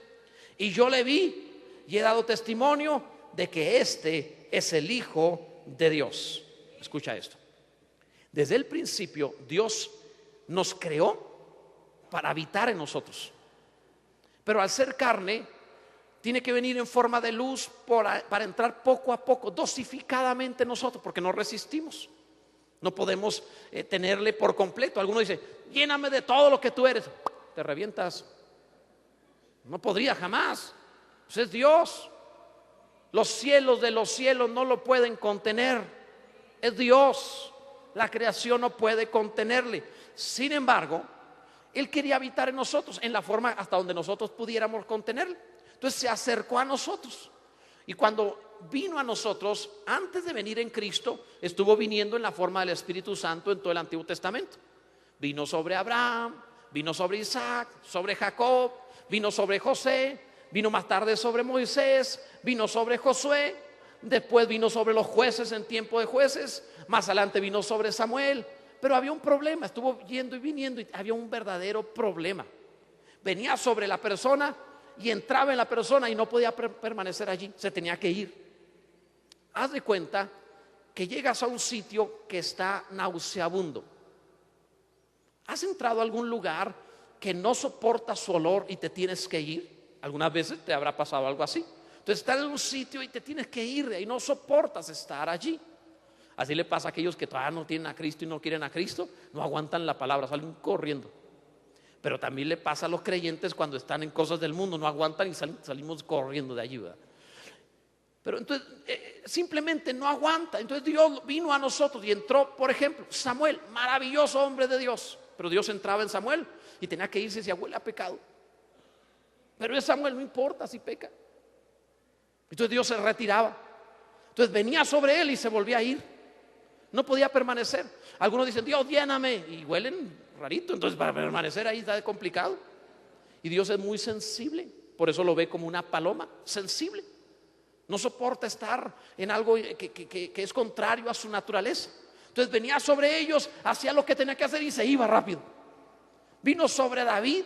Y yo le vi y he dado testimonio de que este es el Hijo de Dios. Escucha esto. Desde el principio Dios nos creó para habitar en nosotros, pero al ser carne tiene que venir en forma de luz para entrar poco a poco, dosificadamente en nosotros, porque no resistimos. No podemos tenerle por completo. Alguno dice: lléname de todo lo que tú eres. Te revientas. No podría jamás. Pues es Dios. Los cielos de los cielos no lo pueden contener. Es Dios. La creación no puede contenerle. Sin embargo, Él quería habitar en nosotros en la forma hasta donde nosotros pudiéramos contenerle. Entonces se acercó a nosotros. Y cuando vino a nosotros, antes de venir en Cristo, estuvo viniendo en la forma del Espíritu Santo en todo el Antiguo Testamento. Vino sobre Abraham, vino sobre Isaac, sobre Jacob, vino sobre José, vino más tarde sobre Moisés, vino sobre Josué. Después vino sobre los jueces en tiempo de jueces. Más adelante vino sobre Samuel. Pero había un problema, estuvo yendo y viniendo, y había un verdadero problema. Venía sobre la persona y entraba en la persona y no podía permanecer allí, se tenía que ir. Haz de cuenta que llegas a un sitio que está nauseabundo. ¿Has entrado a algún lugar que no soporta su olor y te tienes que ir? Algunas veces te habrá pasado algo así. Entonces estás en un sitio y te tienes que ir de ahí, no soportas estar allí. Así le pasa a aquellos que todavía no tienen a Cristo y no quieren a Cristo, no aguantan la palabra, salen corriendo. Pero también le pasa a los creyentes cuando están en cosas del mundo, no aguantan y salimos corriendo de allí, ¿verdad? Pero entonces simplemente no aguanta. Entonces Dios vino a nosotros y entró, por ejemplo, Samuel, maravilloso hombre de Dios. Pero Dios entraba en Samuel y tenía que irse si huele a pecado. Pero es Samuel, no importa si peca. Entonces Dios se retiraba. Entonces venía sobre él y se volvía a ir. No podía permanecer. Algunos dicen: Dios, lléname, y huelen rarito. Entonces para permanecer ahí está complicado. Y Dios es muy sensible. Por eso lo ve como una paloma, sensible. No soporta estar en algo que es contrario a su naturaleza. Entonces venía sobre ellos, hacía lo que tenía que hacer y se iba rápido. Vino sobre David.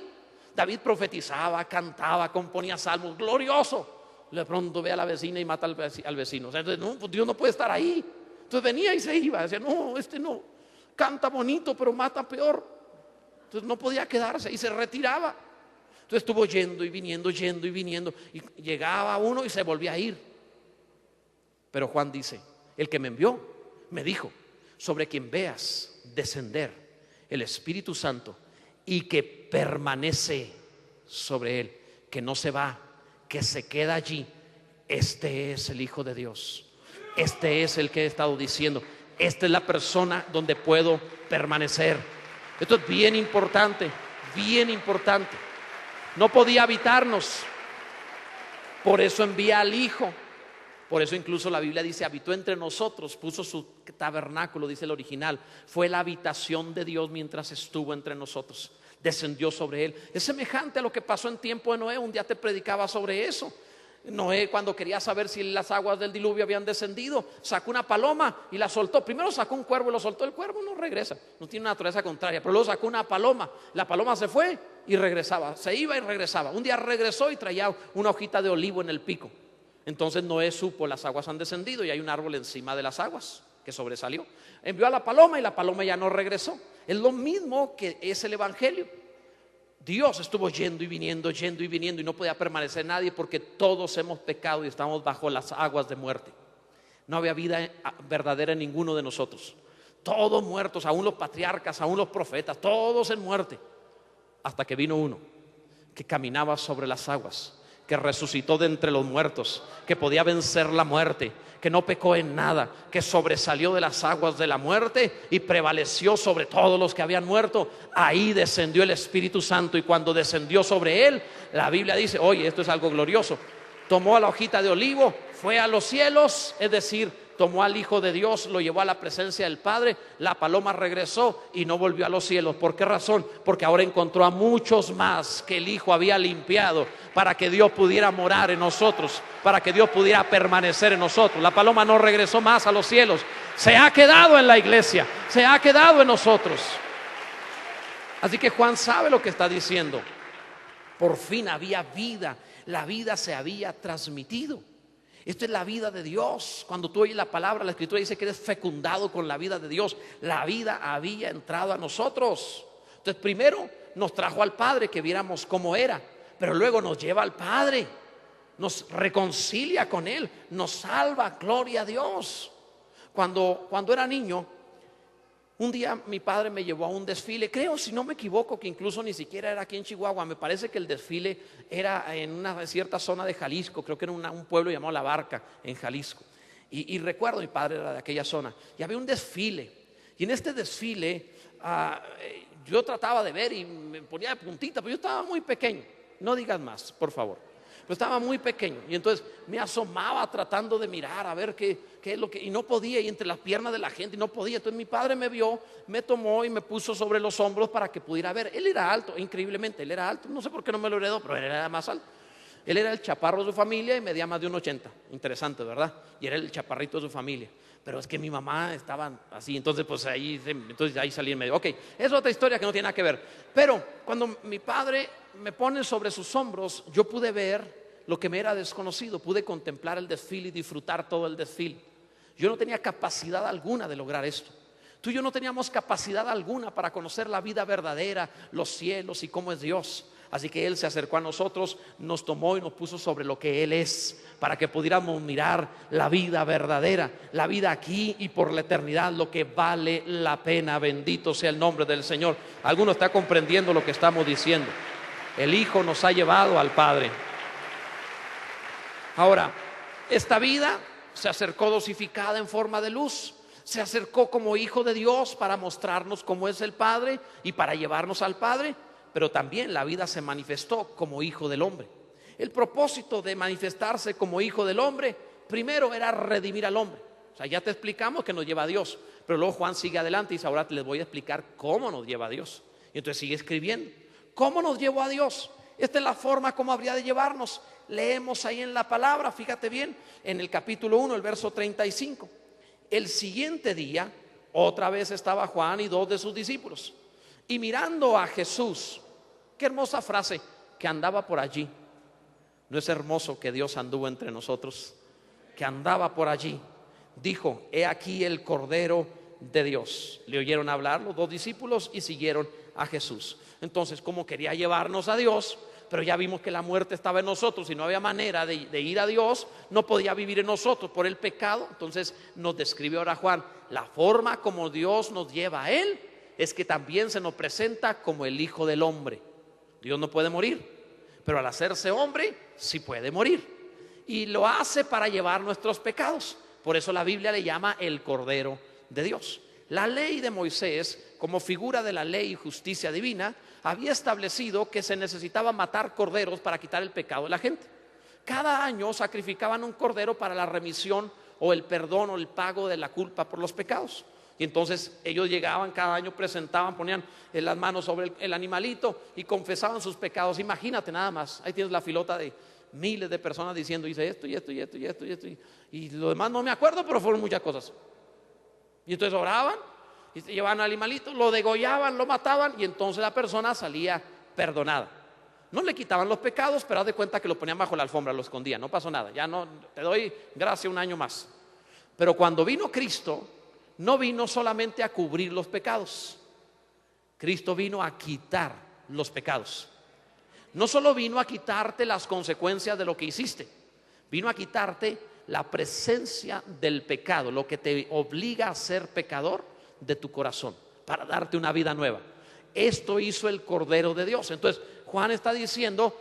David profetizaba, cantaba, componía salmos, glorioso. De pronto ve a la vecina y mata al vecino. O sea, entonces, no, pues Dios no puede estar ahí. Entonces venía y se iba. Decía: no, este no, canta bonito pero mata peor. Entonces no podía quedarse y se retiraba. Entonces estuvo yendo y viniendo, y llegaba uno y se volvía a ir. Pero Juan dice: el que me envió me dijo: sobre quien veas descender el Espíritu Santo y que permanece sobre él, que no se va, que se queda allí, este es el Hijo de Dios. Este es el que he estado diciendo. Esta es la persona donde puedo permanecer. Esto es bien importante, bien importante. No podía habitarnos, por eso envía al Hijo. Por eso incluso la Biblia dice: habitó entre nosotros, puso su tabernáculo, dice el original. Fue la habitación de Dios mientras estuvo entre nosotros. Descendió sobre él. Es semejante a lo que pasó en tiempo de Noé. Un día te predicaba sobre eso. Noé, cuando quería saber si las aguas del diluvio habían descendido, sacó una paloma y la soltó. Primero sacó un cuervo y lo soltó. El cuervo no regresa, no tiene una naturaleza contraria. Pero luego sacó una paloma. La paloma se fue y regresaba, se iba y regresaba. Un día regresó y traía una hojita de olivo en el pico. Entonces Noé supo: las aguas han descendido y hay un árbol encima de las aguas que sobresalió. Envió a la paloma y la paloma ya no regresó. Es lo mismo que es el evangelio. Dios estuvo yendo y viniendo y no podía permanecer nadie, porque todos hemos pecado y estamos bajo las aguas de muerte. No había vida verdadera en ninguno de nosotros. Todos muertos, aún los patriarcas, aún los profetas, todos en muerte. Hasta que vino uno que caminaba sobre las aguas, que resucitó de entre los muertos, que podía vencer la muerte, que no pecó en nada, que sobresalió de las aguas de la muerte y prevaleció sobre todos los que habían muerto. Ahí descendió el Espíritu Santo, y cuando descendió sobre él, la Biblia dice: oye, esto es algo glorioso. Tomó a la hojita de olivo, fue a los cielos, es decir, tomó al Hijo de Dios, lo llevó a la presencia del Padre. La paloma regresó y no volvió a los cielos. ¿Por qué razón? Porque ahora encontró a muchos más que el Hijo había limpiado, para que Dios pudiera morar en nosotros, para que Dios pudiera permanecer en nosotros. La paloma no regresó más a los cielos, se ha quedado en la iglesia, se ha quedado en nosotros. Así que Juan sabe lo que está diciendo. Por fin había vida, la vida se había transmitido. Esto es la vida de Dios. Cuando tú oyes la palabra, la escritura dice que eres fecundado con la vida de Dios. La vida había entrado a nosotros. Entonces primero nos trajo al Padre, que viéramos cómo era, pero luego nos lleva al Padre, nos reconcilia con Él, nos salva. Gloria a Dios. Cuando era niño, un día mi padre me llevó a un desfile. Creo, si no me equivoco, que incluso ni siquiera era aquí en Chihuahua. Me parece que el desfile era en una cierta zona de Jalisco. Creo que era un pueblo llamado La Barca, en Jalisco. Y recuerdo, mi padre era de aquella zona, y había un desfile. Y en este desfile yo trataba de ver y me ponía de puntita, pero yo estaba muy pequeño. No digas más, por favor. Pero estaba muy pequeño, y entonces me asomaba tratando de mirar a ver qué es lo que, y no podía, y entre las piernas de la gente, y no podía. Entonces mi padre me vio, me tomó y me puso sobre los hombros para que pudiera ver. Él era alto, increíblemente, él era alto. No sé por qué no me lo heredó, pero él era más alto. Él era el chaparro de su familia y medía más de 1,80. Interesante, ¿verdad? Y era el chaparrito de su familia. Pero es que mi mamá estaba así, entonces pues ahí salí en medio. Ok, es otra historia que no tiene nada que ver. Pero cuando mi padre me pone sobre sus hombros, yo pude ver lo que me era desconocido. Pude contemplar el desfile y disfrutar todo el desfile. Yo no tenía capacidad alguna de lograr esto. Tú y yo no teníamos capacidad alguna para conocer la vida verdadera, los cielos y cómo es Dios. Así que Él se acercó a nosotros, nos tomó y nos puso sobre lo que Él es, para que pudiéramos mirar la vida verdadera, la vida aquí y por la eternidad, lo que vale la pena. Bendito sea el nombre del Señor. ¿Alguno está comprendiendo lo que estamos diciendo? El Hijo nos ha llevado al Padre. Ahora, esta vida se acercó dosificada en forma de luz. Se acercó como Hijo de Dios para mostrarnos cómo es el Padre y para llevarnos al Padre. Pero también la vida se manifestó como Hijo del Hombre. El propósito de manifestarse como Hijo del Hombre, primero era redimir al hombre. O sea, ya te explicamos que nos lleva a Dios, pero luego Juan sigue adelante y dice: ahora les voy a explicar cómo nos lleva a Dios. Y entonces sigue escribiendo: ¿cómo nos llevó a Dios? Esta es la forma como habría de llevarnos. Leemos ahí en la palabra, fíjate bien, en el capítulo 1, el verso 35. El siguiente día, otra vez estaba Juan y 2 de sus discípulos, y mirando a Jesús. Qué hermosa frase, que andaba por allí. ¿No es hermoso que Dios anduvo entre nosotros? Que andaba por allí. Dijo: he aquí el Cordero de Dios. Le oyeron hablar los 2 discípulos y siguieron a Jesús. Entonces, como quería llevarnos a Dios, pero ya vimos que la muerte estaba en nosotros y no había manera de ir a Dios, no podía vivir en nosotros por el pecado. Entonces nos describe ahora Juan: la forma como Dios nos lleva a Él es que también se nos presenta como el Hijo del Hombre. Dios no puede morir, pero al hacerse hombre sí puede morir, y lo hace para llevar nuestros pecados. Por eso la Biblia le llama el Cordero de Dios. La ley de Moisés, como figura de la ley y justicia divina, había establecido que se necesitaba matar corderos para quitar el pecado de la gente. Cada año sacrificaban un cordero para la remisión o el perdón o el pago de la culpa por los pecados. Y entonces ellos llegaban cada año, presentaban, ponían las manos sobre el animalito y confesaban sus pecados. Imagínate nada más, ahí tienes la filota miles de personas diciendo, hice esto y esto y esto y esto y esto, y lo demás no me acuerdo, pero fueron muchas cosas. Y entonces oraban y se llevaban al animalito, lo degollaban, lo mataban, y entonces la persona salía perdonada. No le quitaban los pecados, pero haz de cuenta que lo ponían bajo la alfombra, lo escondían, no pasó nada, ya no, te doy gracia un año más. Pero cuando vino Cristo, no vino solamente a cubrir los pecados. Cristo vino a quitar los pecados. No solo vino a quitarte las consecuencias de lo que hiciste, vino a quitarte la presencia del pecado, lo que te obliga a ser pecador de tu corazón, para darte una vida nueva. Esto hizo el Cordero de Dios. Entonces Juan está diciendo,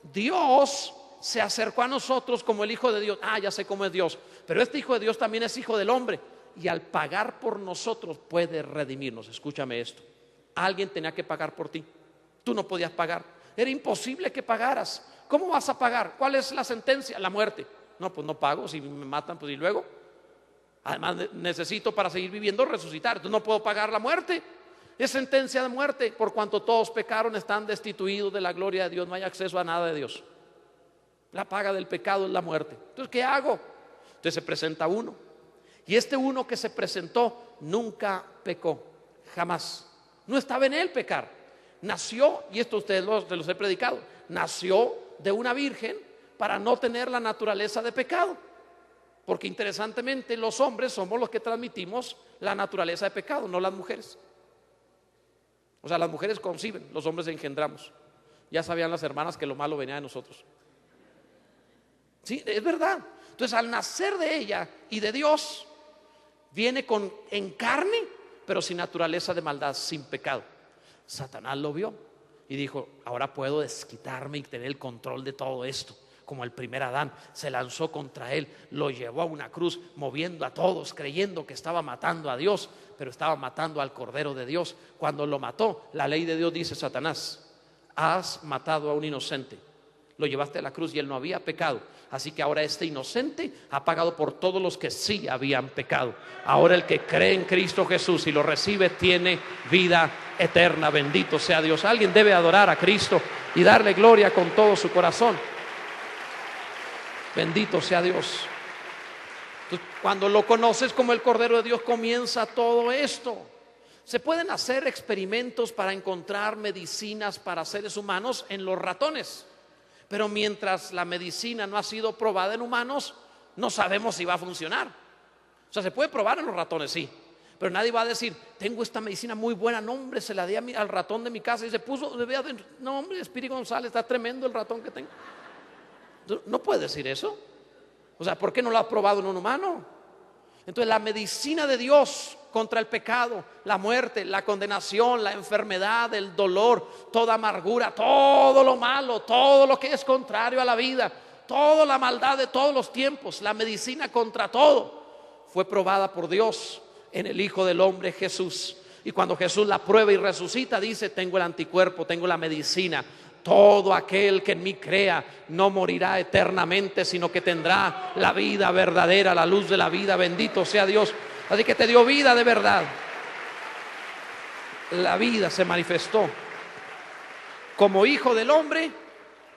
Dios se acercó a nosotros como el Hijo de Dios. Ya sé cómo es Dios, pero este Hijo de Dios también es Hijo del hombre, y al pagar por nosotros puede redimirnos. Escúchame esto, alguien tenía que pagar por ti, tú no podías pagar, era imposible que pagaras. ¿Cómo vas a pagar? ¿Cuál es la sentencia? La muerte. No, pues no pago, si me matan, pues y luego. Además necesito para seguir viviendo resucitar, entonces no puedo pagar la muerte. Es sentencia de muerte, por cuanto todos pecaron, están destituidos de la gloria de Dios, no hay acceso a nada de Dios. La paga del pecado es la muerte. Entonces, ¿qué hago? Entonces se presenta uno, y este uno que se presentó nunca pecó, jamás. No estaba en él pecar. Nació, y esto ustedes los he predicado, nació de una virgen para no tener la naturaleza de pecado. Porque interesantemente los hombres somos los que transmitimos la naturaleza de pecado, no las mujeres. O sea, las mujeres conciben, los hombres engendramos. Ya sabían las hermanas que lo malo venía de nosotros. Sí, es verdad. Entonces, al nacer de ella y de Dios, viene en carne, pero sin naturaleza de maldad, sin pecado. Satanás lo vio y dijo, ahora puedo desquitarme y tener el control de todo esto. Como el primer Adán, se lanzó contra él, lo llevó a una cruz, moviendo a todos, creyendo que estaba matando a Dios, pero estaba matando al Cordero de Dios. Cuando lo mató, la ley de Dios dice, Satanás, has matado a un inocente, lo llevaste a la cruz y él no había pecado, así que ahora este inocente ha pagado por todos los que sí habían pecado. Ahora el que cree en Cristo Jesús y lo recibe tiene vida eterna. Bendito sea Dios. Alguien debe adorar a Cristo y darle gloria con todo su corazón. Bendito sea Dios. Entonces, cuando lo conoces como el Cordero de Dios, comienza todo esto. Se pueden hacer experimentos para encontrar medicinas para seres humanos en los ratones, pero mientras la medicina no ha sido probada en humanos, no sabemos si va a funcionar. O sea, se puede probar en los ratones, sí, pero nadie va a decir, tengo esta medicina muy buena, no hombre, se la di al ratón de mi casa y se puso, no hombre, Espíritu González, está tremendo el ratón que tengo. No puede decir eso. O sea, ¿por qué no lo ha probado en un humano? Entonces la medicina de Dios contra el pecado, la muerte, la condenación, la enfermedad, el dolor, toda amargura, todo lo malo, todo lo que es contrario a la vida, toda la maldad de todos los tiempos, la medicina contra todo fue probada por Dios en el Hijo del Hombre Jesús. Y cuando Jesús la prueba y resucita, dice, tengo el anticuerpo, tengo la medicina. Todo aquel que en mí crea no morirá eternamente, sino que tendrá la vida verdadera, la luz de la vida. Bendito sea Dios. Así que te dio vida de verdad. La vida se manifestó como Hijo del Hombre,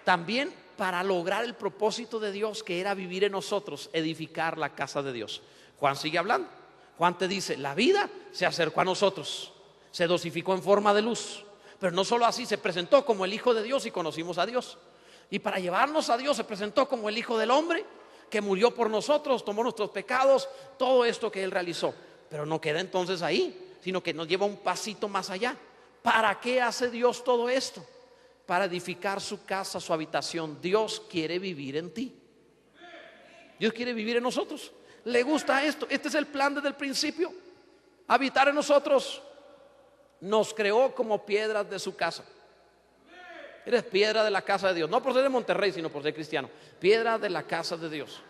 también para lograr el propósito de Dios, que era vivir en nosotros, edificar la casa de Dios. Juan sigue hablando. Juan te dice, la vida se acercó a nosotros, se dosificó en forma de luz. Pero no solo así, se presentó como el Hijo de Dios y conocimos a Dios. Y para llevarnos a Dios se presentó como el Hijo del Hombre, que murió por nosotros, tomó nuestros pecados, todo esto que Él realizó. Pero no queda entonces ahí, sino que nos lleva un pasito más allá. ¿Para qué hace Dios todo esto? Para edificar su casa, su habitación. Dios quiere vivir en ti. Dios quiere vivir en nosotros. Le gusta esto. Este es el plan desde el principio. Habitar en nosotros. Nos creó como piedras de su casa. Eres piedra de la casa de Dios. No por ser de Monterrey, sino por ser cristiano. Piedra de la casa de Dios,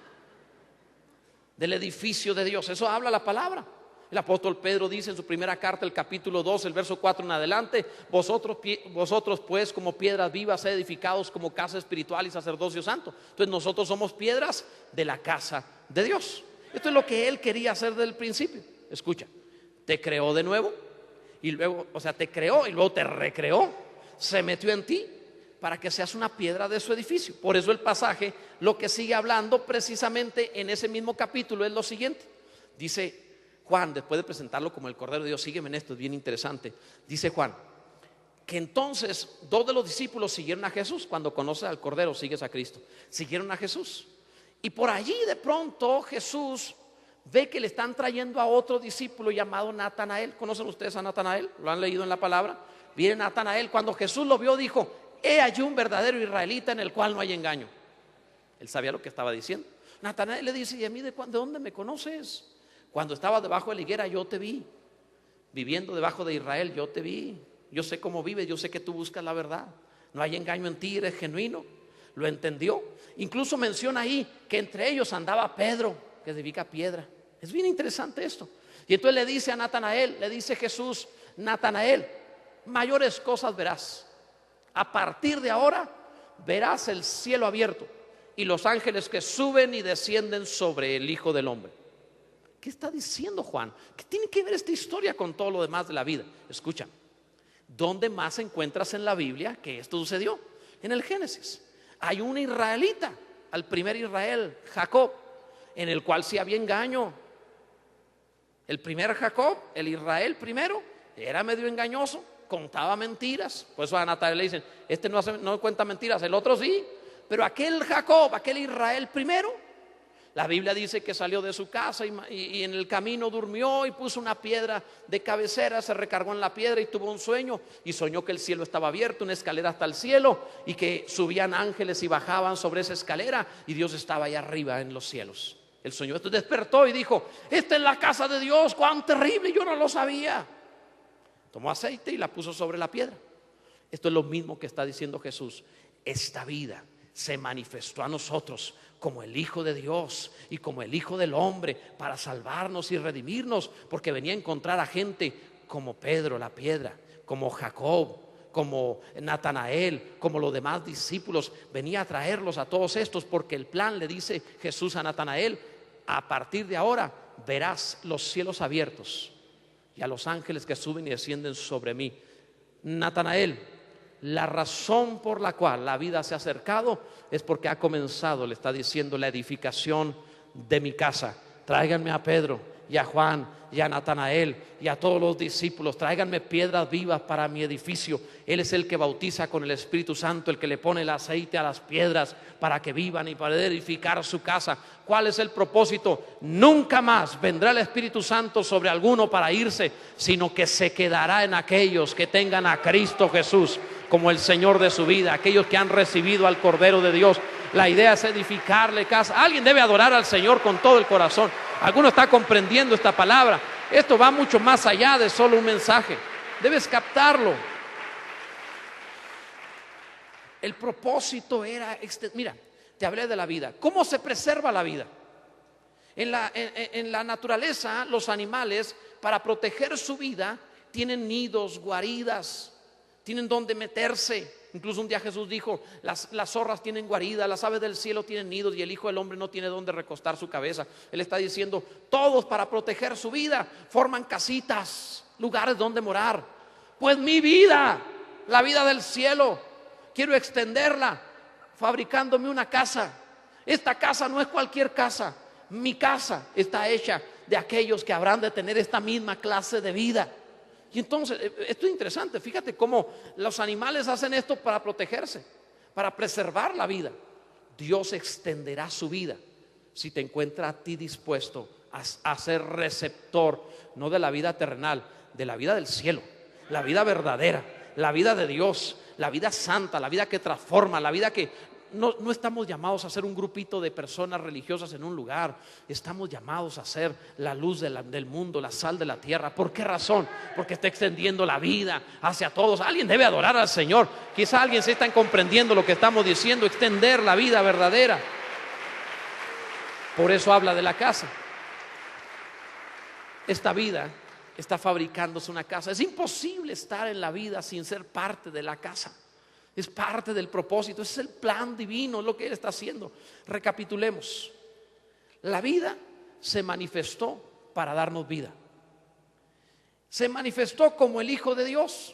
del edificio de Dios. Eso habla la palabra. El apóstol Pedro dice en su primera carta, el capítulo 2, el verso 4 en adelante, vosotros pues como piedras vivas edificados como casa espiritual y sacerdocio santo. Entonces nosotros somos piedras de la casa de Dios. Esto es lo que Él quería hacer desde el principio. Escucha, te creó de nuevo y luego, o sea, te creó y luego te recreó, se metió en ti, para que seas una piedra de su edificio. Por eso el pasaje, lo que sigue hablando precisamente en ese mismo capítulo es lo siguiente. Dice Juan, después de presentarlo como el Cordero de Dios, sígueme en esto, es bien interesante. Dice Juan, que entonces dos de los discípulos siguieron a Jesús. Cuando conoces al Cordero, sigues a Cristo. Siguieron a Jesús. Y por allí de pronto Jesús ve que le están trayendo a otro discípulo llamado Natanael. ¿Conocen ustedes a Natanael? ¿Lo han leído en la palabra? Viene Natanael. Cuando Jesús lo vio, dijo: he allí un verdadero israelita en el cual no hay engaño. Él sabía lo que estaba diciendo. Natanael le dice: ¿y a mí de dónde me conoces? Cuando estaba debajo de la higuera yo te vi. Viviendo debajo de Israel yo te vi. Yo sé cómo vives, yo sé que tú buscas la verdad. No hay engaño en ti, eres genuino. Lo entendió. Incluso menciona ahí que entre ellos andaba Pedro, que significa piedra. Es bien interesante esto. Y entonces le dice a Natanael, le dice Jesús: Natanael, mayores cosas verás. A partir de ahora verás el cielo abierto y los ángeles que suben y descienden sobre el Hijo del Hombre. ¿Qué está diciendo Juan? ¿Qué tiene que ver esta historia con todo lo demás de la vida? Escucha, ¿dónde más encuentras en la Biblia que esto sucedió? En el Génesis. Hay un israelita, al primer Israel, Jacob, en el cual sí había engaño. El primer Jacob, el Israel primero, era medio engañoso, contaba mentiras. Por eso a Natanael le dicen: este no cuenta mentiras, el otro sí. Pero aquel Jacob, aquel Israel primero, la Biblia dice que salió de su casa y en el camino durmió y puso una piedra de cabecera, se recargó en la piedra y tuvo un sueño y soñó que el cielo estaba abierto, una escalera hasta el cielo, y que subían ángeles y bajaban sobre esa escalera y Dios estaba ahí arriba en los cielos. Él soñó esto, despertó y dijo: esta es la casa de Dios, cuán terrible, yo no lo sabía. Tomó aceite y la puso sobre la piedra. Esto es lo mismo que está diciendo Jesús. Esta vida se manifestó a nosotros como el Hijo de Dios y como el Hijo del Hombre para salvarnos y redimirnos, porque venía a encontrar a gente como Pedro la piedra, como Jacob, como Natanael, como los demás discípulos. Venía a traerlos a todos estos, porque el plan, le dice Jesús a Natanael: a partir de ahora verás los cielos abiertos y a los ángeles que suben y descienden sobre mí. Natanael, la razón por la cual la vida se ha acercado es porque ha comenzado, le está diciendo, la edificación de mi casa. Tráiganme a Pedro y a Juan y a Natanael y a todos los discípulos. Tráiganme piedras vivas para mi edificio. Él es el que bautiza con el Espíritu Santo, el que le pone el aceite a las piedras para que vivan y para edificar su casa. ¿Cuál es el propósito? Nunca más vendrá el Espíritu Santo sobre alguno para irse, sino que se quedará en aquellos que tengan a Cristo Jesús como el Señor de su vida, aquellos que han recibido al Cordero de Dios. La idea es edificarle casa. Alguien debe adorar al Señor con todo el corazón. Alguno está comprendiendo esta palabra. Esto va mucho más allá de solo un mensaje. Debes captarlo. El propósito era mira, te hablé de la vida. ¿Cómo se preserva la vida? En la naturaleza, los animales, para proteger su vida, tienen nidos, guaridas, tienen donde meterse. Incluso un día Jesús dijo: las zorras tienen guarida, las aves del cielo tienen nidos, y el Hijo del Hombre no tiene donde recostar su cabeza. Él está diciendo: todos, para proteger su vida, forman casitas, lugares donde morar. Pues mi vida, la vida del cielo, quiero extenderla fabricándome una casa. Esta casa no es cualquier casa. Mi casa está hecha de aquellos que habrán de tener esta misma clase de vida. Y entonces, esto es interesante. Fíjate cómo los animales hacen esto para protegerse, para preservar la vida. Dios extenderá su vida si te encuentra a ti dispuesto a ser receptor, no de la vida terrenal, de la vida del cielo, la vida verdadera, la vida de Dios, la vida santa, la vida que transforma, la vida que... No estamos llamados a ser un grupito de personas religiosas en un lugar. Estamos llamados a ser la luz del mundo, la sal de la tierra. ¿Por qué razón? Porque está extendiendo la vida hacia todos. Alguien debe adorar al Señor. Quizá alguien se está comprendiendo lo que estamos diciendo: extender la vida verdadera. Por eso habla de la casa. Esta vida está fabricándose una casa. Es imposible estar en la vida sin ser parte de la casa. Es parte del propósito, ese es el plan divino, es lo que Él está haciendo. Recapitulemos. La vida se manifestó para darnos vida. Se manifestó como el Hijo de Dios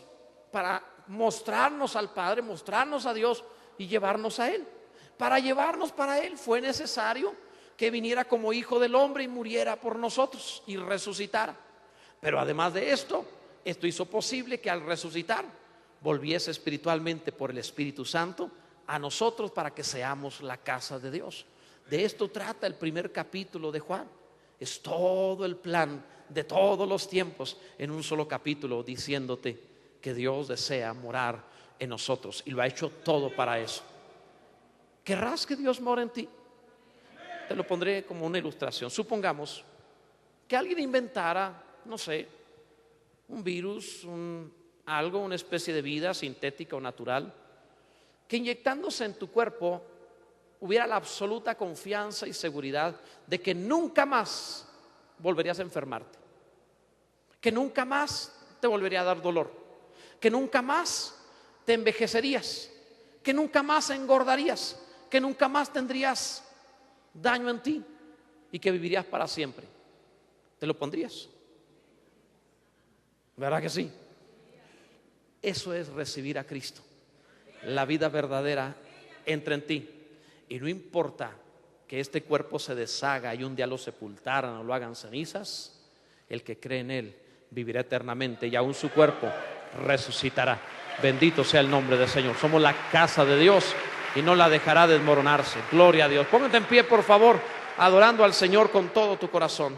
para mostrarnos al Padre, mostrarnos a Dios y llevarnos a Él. Para llevarnos para Él fue necesario que viniera como Hijo del Hombre y muriera por nosotros y resucitara. Pero además de esto hizo posible que al resucitar volviese espiritualmente por el Espíritu Santo a nosotros para que seamos la casa de Dios. De esto trata el primer capítulo de Juan. Es todo el plan de todos los tiempos en un solo capítulo, diciéndote que Dios desea morar en nosotros y lo ha hecho todo para eso. ¿Querrás que Dios more en ti? Te lo pondré como una ilustración. Supongamos que alguien inventara, no sé, un virus, algo, una especie de vida sintética o natural, que inyectándose en tu cuerpo hubiera la absoluta confianza y seguridad de que nunca más volverías a enfermarte, que nunca más te volvería a dar dolor, que nunca más te envejecerías, que nunca más engordarías, que nunca más tendrías daño en ti y que vivirías para siempre. ¿Te lo pondrías? ¿Verdad que sí? Eso es recibir a Cristo. La vida verdadera entra en ti. Y no importa que este cuerpo se deshaga y un día lo sepultaran o lo hagan cenizas, el que cree en Él vivirá eternamente y aún su cuerpo resucitará. Bendito sea el nombre del Señor. Somos la casa de Dios y no la dejará desmoronarse. Gloria a Dios. Póngate en pie, por favor, adorando al Señor con todo tu corazón.